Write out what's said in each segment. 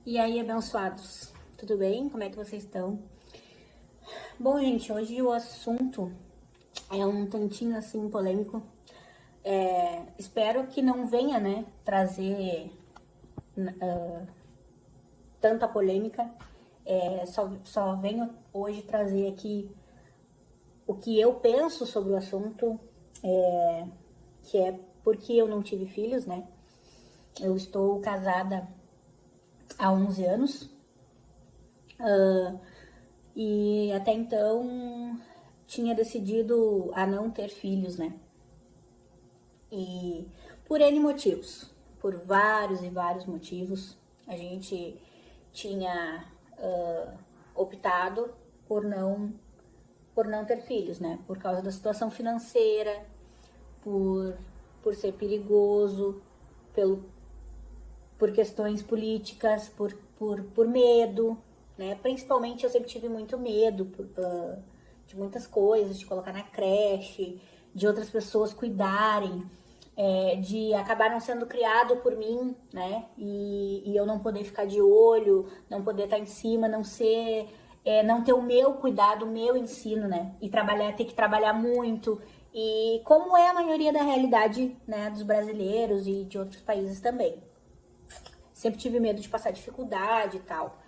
E aí, abençoados, tudo bem? Como é que vocês estão? Bom, gente, hoje o assunto é um tantinho assim polêmico. Espero que não venha, né, trazer tanta polêmica. Só venho hoje trazer aqui o que eu penso sobre o assunto, que é porque eu não tive filhos, né? Eu estou casada há 11 anos. E até então tinha decidido a não ter filhos, né? E por N motivos, por vários e vários motivos, a gente tinha optado por não ter filhos, né? Por causa da situação financeira, por, por ser perigoso, pelo, por questões políticas, por medo, né? Principalmente eu sempre tive muito medo de muitas coisas, de colocar na creche, de outras pessoas cuidarem, de acabar não sendo criado por mim, né? E eu não poder ficar de olho, não poder estar em cima, não ter o meu cuidado, o meu ensino, né? E ter que trabalhar muito. E como é a maioria da realidade, né, dos brasileiros e de outros países também. Sempre tive medo de passar dificuldade e tal.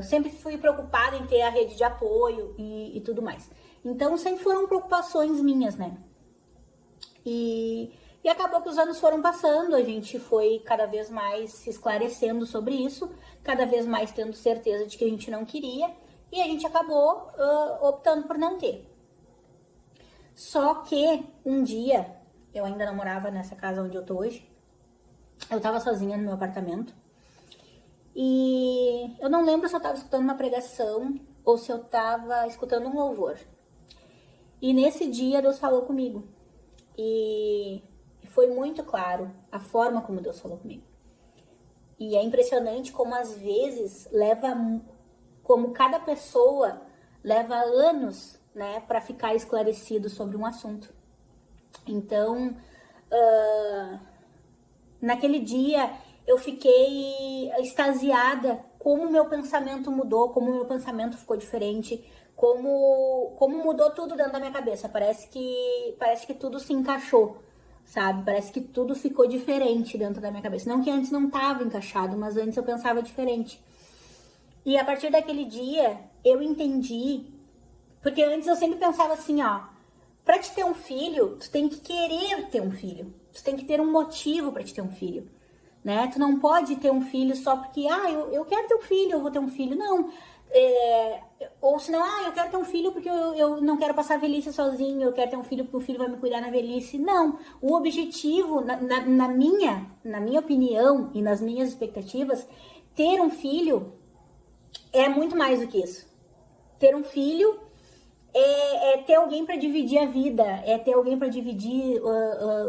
Sempre fui preocupada em ter a rede de apoio e tudo mais. Então, sempre foram preocupações minhas, né? E acabou que os anos foram passando, a gente foi cada vez mais se esclarecendo sobre isso, cada vez mais tendo certeza de que a gente não queria, e a gente acabou optando por não ter. Só que um dia, eu ainda não morava nessa casa onde eu tô hoje, eu tava sozinha no meu apartamento, e eu não lembro se eu tava escutando uma pregação ou se eu tava escutando um louvor. E nesse dia Deus falou comigo. E foi muito claro a forma como Deus falou comigo. E é impressionante como às vezes como cada pessoa leva anos, né, para ficar esclarecido sobre um assunto. Então, naquele dia eu fiquei extasiada como o meu pensamento mudou, como o meu pensamento ficou diferente, como mudou tudo dentro da minha cabeça. Parece que tudo se encaixou, sabe? Parece que tudo ficou diferente dentro da minha cabeça. Não que antes não estava encaixado, mas antes eu pensava diferente. E a partir daquele dia eu entendi, porque antes eu sempre pensava assim, ó, pra te ter um filho, tu tem que querer ter um filho. Tu tem que ter um motivo pra te ter um filho, né? Tu não pode ter um filho só porque, eu quero ter um filho, eu vou ter um filho. Não. Ou senão, eu quero ter um filho porque eu não quero passar a velhice sozinho, eu quero ter um filho porque o filho vai me cuidar na velhice. Não. O objetivo, na minha opinião e nas minhas expectativas, ter um filho é muito mais do que isso. Ter um filho é ter alguém para dividir a vida, é ter alguém para dividir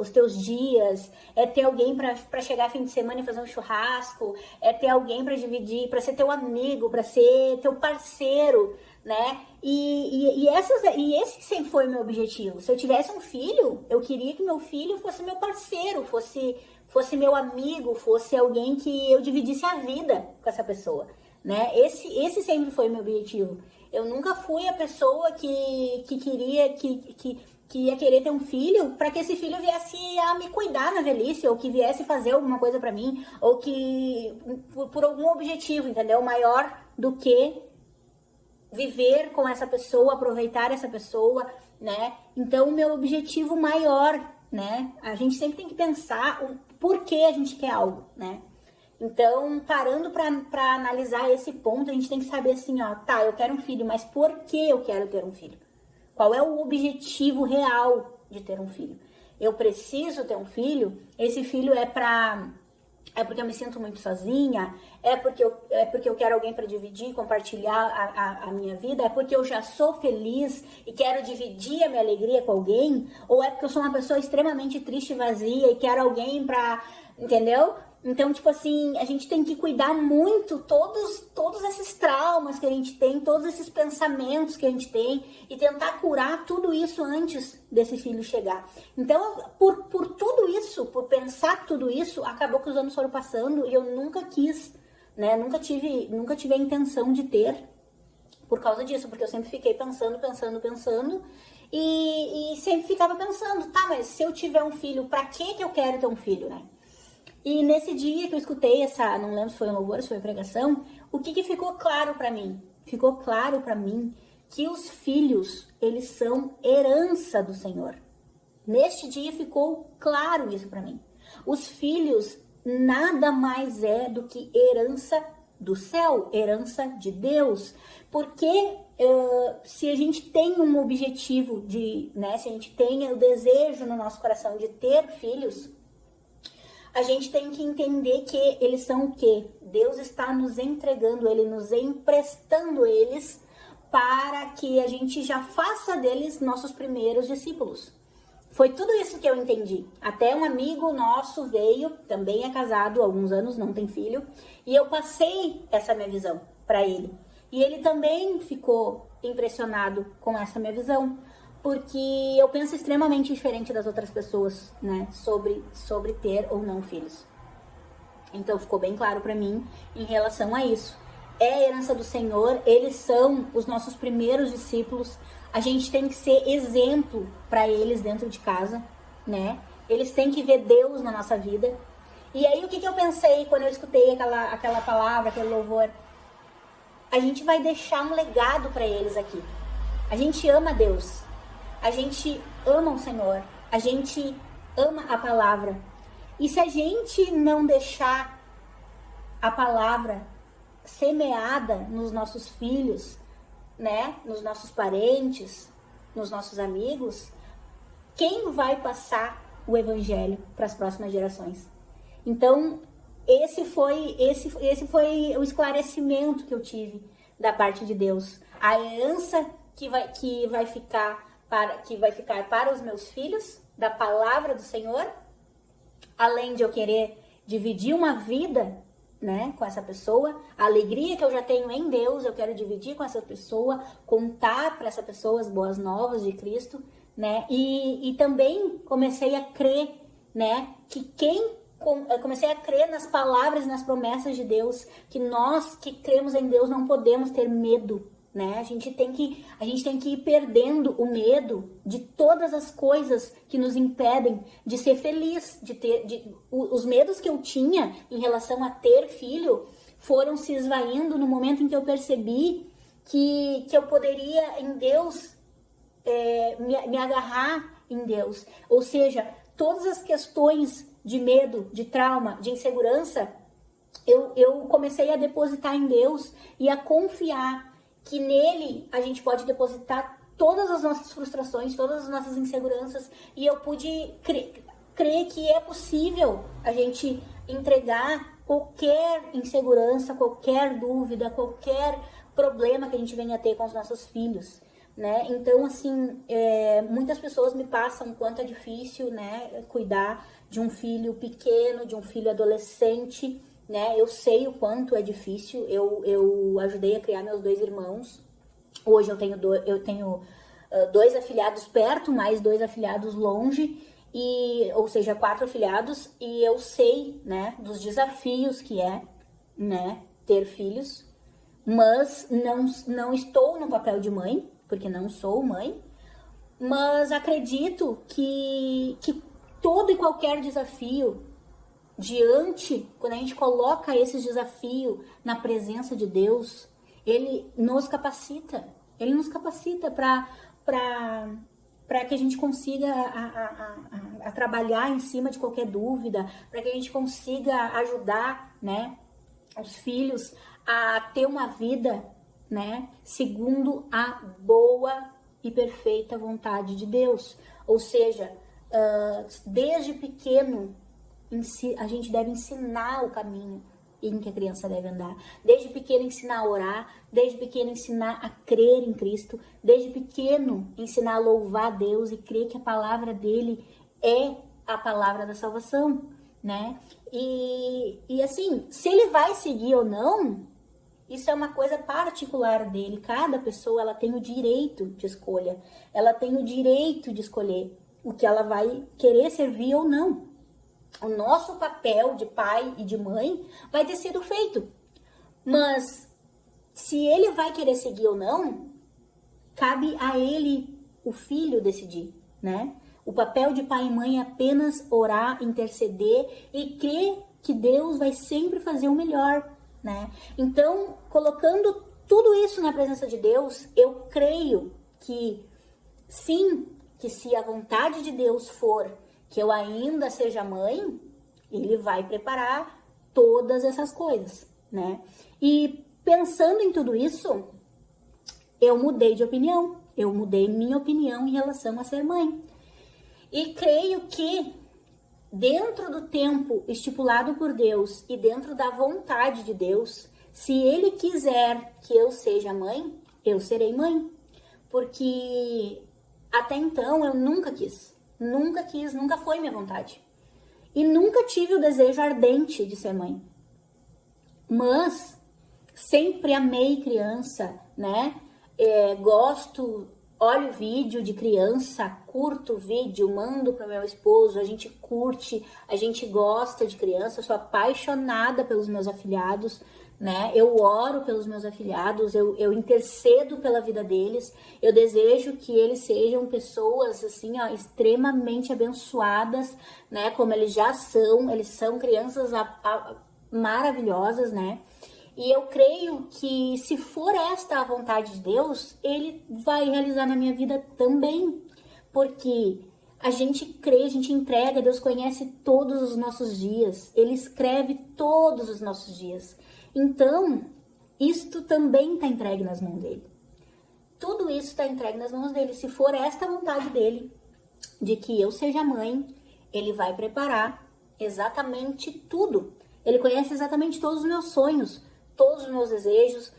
os teus dias, é ter alguém para chegar fim de semana e fazer um churrasco, é ter alguém para dividir, para ser teu amigo, para ser teu parceiro, né? E esse sempre foi o meu objetivo. Se eu tivesse um filho, eu queria que meu filho fosse meu parceiro, fosse meu amigo, fosse alguém que eu dividisse a vida com essa pessoa, né? Esse sempre foi o meu objetivo. Eu nunca fui a pessoa que ia querer ter um filho para que esse filho viesse a me cuidar na velhice, ou que viesse fazer alguma coisa para mim, ou que por algum objetivo, entendeu? Maior do que viver com essa pessoa, aproveitar essa pessoa, né? Então, o meu objetivo maior, né? A gente sempre tem que pensar o porquê a gente quer algo, né? Então, parando para analisar esse ponto, a gente tem que saber assim, ó, tá, eu quero um filho, mas por que eu quero ter um filho? Qual é o objetivo real de ter um filho? Eu preciso ter um filho? Esse filho é porque eu me sinto muito sozinha? É porque eu quero alguém para dividir, compartilhar a minha vida? É porque eu já sou feliz e quero dividir a minha alegria com alguém? Ou é porque eu sou uma pessoa extremamente triste e vazia e quero alguém para, entendeu? Então, tipo assim, a gente tem que cuidar muito todos esses traumas que a gente tem, todos esses pensamentos que a gente tem e tentar curar tudo isso antes desse filho chegar. Então, por tudo isso, por pensar tudo isso, acabou que os anos foram passando e eu nunca quis né? Nunca tive a intenção de ter por causa disso, porque eu sempre fiquei pensando e sempre ficava pensando, tá, mas se eu tiver um filho, pra que eu quero ter um filho, né? E nesse dia que eu escutei não lembro se foi um louvor, se foi pregação, o que ficou claro pra mim? Ficou claro pra mim que os filhos, eles são herança do Senhor. Neste dia ficou claro isso pra mim. Os filhos nada mais é do que herança do céu, herança de Deus. Porque se a gente tem um objetivo se a gente tem o desejo no nosso coração de ter filhos, a gente tem que entender que eles são o quê? Deus está nos entregando, Ele nos emprestando eles para que a gente já faça deles nossos primeiros discípulos. Foi tudo isso que eu entendi. Até um amigo nosso veio, também é casado há alguns anos, não tem filho, e eu passei essa minha visão para ele. E ele também ficou impressionado com essa minha visão, porque eu penso extremamente diferente das outras pessoas, né, sobre ter ou não filhos. Então ficou bem claro para mim em relação a isso. É a herança do Senhor, eles são os nossos primeiros discípulos. A gente tem que ser exemplo para eles dentro de casa, né? Eles têm que ver Deus na nossa vida. E aí o que eu pensei quando eu escutei aquela palavra, aquele louvor? A gente vai deixar um legado para eles aqui. A gente ama Deus. A gente ama o Senhor, a gente ama a palavra. E se a gente não deixar a palavra semeada nos nossos filhos, né, nos nossos parentes, nos nossos amigos, quem vai passar o evangelho para as próximas gerações? Então, esse foi o esclarecimento que eu tive da parte de Deus. A herança que vai ficar para os meus filhos, da palavra do Senhor, além de eu querer dividir uma vida, né, com essa pessoa, a alegria que eu já tenho em Deus, eu quero dividir com essa pessoa, contar para essa pessoa as boas novas de Cristo, né, e também comecei a crer, né, eu comecei a crer nas palavras e nas promessas de Deus, que nós que cremos em Deus não podemos ter medo, né? A gente tem que ir perdendo o medo de todas as coisas que nos impedem de ser feliz, os medos que eu tinha em relação a ter filho foram se esvaindo no momento em que eu percebi que eu poderia em Deus me agarrar em Deus. Ou seja, todas as questões de medo, de trauma, de insegurança, eu comecei a depositar em Deus e a confiar que nele a gente pode depositar todas as nossas frustrações, todas as nossas inseguranças, e eu pude crer que é possível a gente entregar qualquer insegurança, qualquer dúvida, qualquer problema que a gente venha a ter com os nossos filhos, né? Então, assim, muitas pessoas me passam o quanto é difícil, né, cuidar de um filho pequeno, de um filho adolescente, né? Eu sei o quanto é difícil. Eu ajudei a criar meus 2 irmãos. Hoje eu tenho 2 afilhados perto, mais 2 afilhados longe, ou seja, 4 afilhados, e eu sei, né, dos desafios que né, ter filhos, mas não estou no papel de mãe, porque não sou mãe, mas acredito que todo e qualquer desafio quando a gente coloca esses desafios na presença de Deus, Ele nos capacita para que a gente consiga a trabalhar em cima de qualquer dúvida, para que a gente consiga ajudar, né, os filhos a ter uma vida, né, segundo a boa e perfeita vontade de Deus. Ou seja, desde pequeno, a gente deve ensinar o caminho em que a criança deve andar. Desde pequeno ensinar a orar, desde pequeno ensinar a crer em Cristo, desde pequeno ensinar a louvar a Deus e crer que a palavra dele é a palavra da salvação, né? E assim, se ele vai seguir ou não, isso é uma coisa particular dele. Cada pessoa, ela tem o direito de escolha. Ela tem o direito de escolher o que ela vai querer servir ou não. O nosso papel de pai e de mãe vai ter sido feito. Mas se ele vai querer seguir ou não, cabe a ele, o filho, decidir, né? O papel de pai e mãe é apenas orar, interceder e crer que Deus vai sempre fazer o melhor, né? Então, colocando tudo isso na presença de Deus, eu creio que sim, que se a vontade de Deus for que eu ainda seja mãe, ele vai preparar todas essas coisas, né? E pensando em tudo isso, eu mudei de opinião. Eu mudei minha opinião em relação a ser mãe. E creio que dentro do tempo estipulado por Deus e dentro da vontade de Deus, se Ele quiser que eu seja mãe, eu serei mãe. Porque até então eu nunca quis, nunca foi minha vontade. E nunca tive o desejo ardente de ser mãe. Mas sempre amei criança, né? Gosto, olho vídeo de criança, curto vídeo, mando para meu esposo, a gente curte, a gente gosta de criança, eu sou apaixonada pelos meus afilhados, né? Eu oro pelos meus afilhados, eu intercedo pela vida deles, eu desejo que eles sejam pessoas, assim, ó, extremamente abençoadas, né? Como eles já são, eles são crianças maravilhosas, né? E eu creio que se for esta a vontade de Deus, Ele vai realizar na minha vida também. Porque a gente crê, a gente entrega, Deus conhece todos os nossos dias. Ele escreve todos os nossos dias. Então, isto também está entregue nas mãos dele. Tudo isso está entregue nas mãos dele. Se for esta a vontade dele, de que eu seja mãe, Ele vai preparar exatamente tudo. Ele conhece exatamente todos os meus sonhos, todos os meus desejos,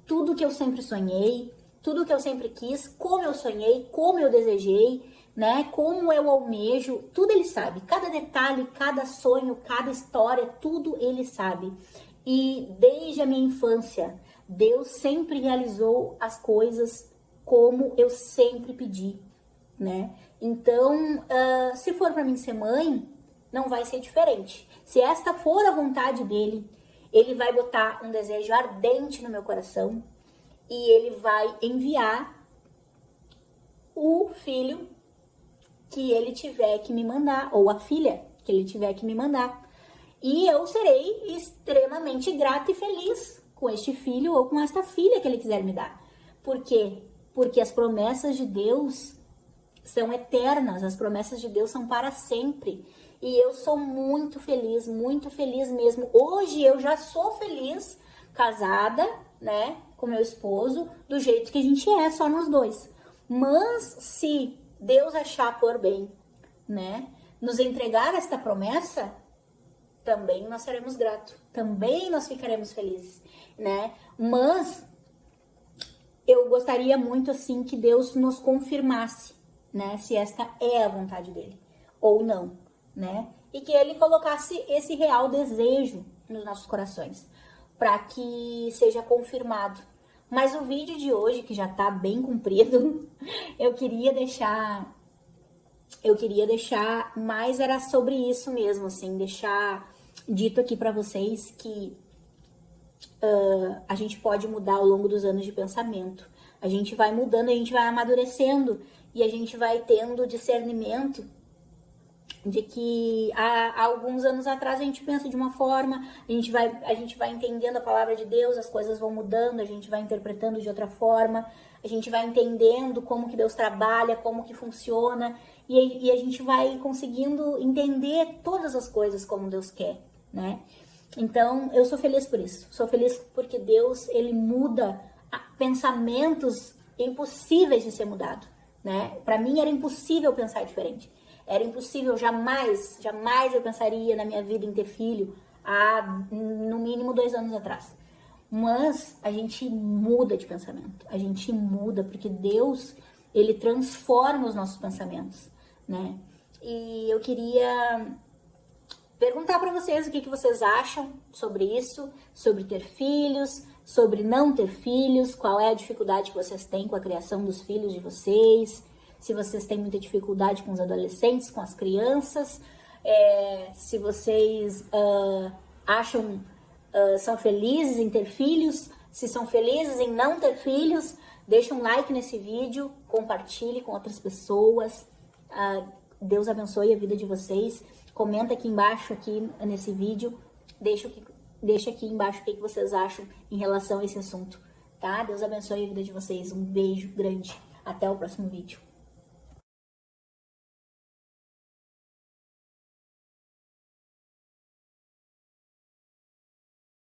tudo que eu sempre sonhei, tudo que eu sempre quis, como eu sonhei, como eu desejei, né? Como eu almejo, tudo ele sabe. Cada detalhe, cada sonho, cada história, tudo ele sabe. E desde a minha infância, Deus sempre realizou as coisas como eu sempre pedi, né? Então, se for para mim ser mãe, não vai ser diferente. Se esta for a vontade dele, Ele vai botar um desejo ardente no meu coração e Ele vai enviar o filho que Ele tiver que me mandar, ou a filha que Ele tiver que me mandar. E eu serei extremamente grata e feliz com este filho ou com esta filha que Ele quiser me dar. Por quê? Porque as promessas de Deus são eternas, as promessas de Deus são para sempre. E eu sou muito feliz mesmo. Hoje eu já sou feliz, casada, né, com meu esposo, do jeito que a gente é, só nós dois. Mas se Deus achar por bem, né, nos entregar esta promessa, também nós seremos gratos, também nós ficaremos felizes, né? Mas eu gostaria muito, assim, que Deus nos confirmasse, né, se esta é a vontade dele ou não, né? E que ele colocasse esse real desejo nos nossos corações, para que seja confirmado. Mas o vídeo de hoje, que já tá bem comprido, eu queria deixar mais, era sobre isso mesmo, assim, deixar dito aqui para vocês que a gente pode mudar ao longo dos anos de pensamento. A gente vai mudando, a gente vai amadurecendo e a gente vai tendo discernimento de que há alguns anos atrás a gente pensa de uma forma, a gente vai entendendo a palavra de Deus, as coisas vão mudando, a gente vai interpretando de outra forma, a gente vai entendendo como que Deus trabalha, como que funciona, e a gente vai conseguindo entender todas as coisas como Deus quer, né? Então, eu sou feliz por isso. Sou feliz porque Deus, Ele muda pensamentos impossíveis de ser mudado, né? Para mim era impossível pensar diferente. Era impossível, jamais eu pensaria na minha vida em ter filho há, no mínimo, 2 anos atrás. Mas a gente muda de pensamento. A gente muda porque Deus, Ele transforma os nossos pensamentos, né? E eu queria perguntar para vocês o que vocês acham sobre isso, sobre ter filhos, sobre não ter filhos, qual é a dificuldade que vocês têm com a criação dos filhos de vocês, se vocês têm muita dificuldade com os adolescentes, com as crianças, se vocês acham são felizes em ter filhos, se são felizes em não ter filhos, deixa um like nesse vídeo, compartilhe com outras pessoas. Deus abençoe a vida de vocês. Comenta aqui embaixo, aqui nesse vídeo, deixa aqui embaixo o que vocês acham em relação a esse assunto, tá? Deus abençoe a vida de vocês. Um beijo grande. Até o próximo vídeo.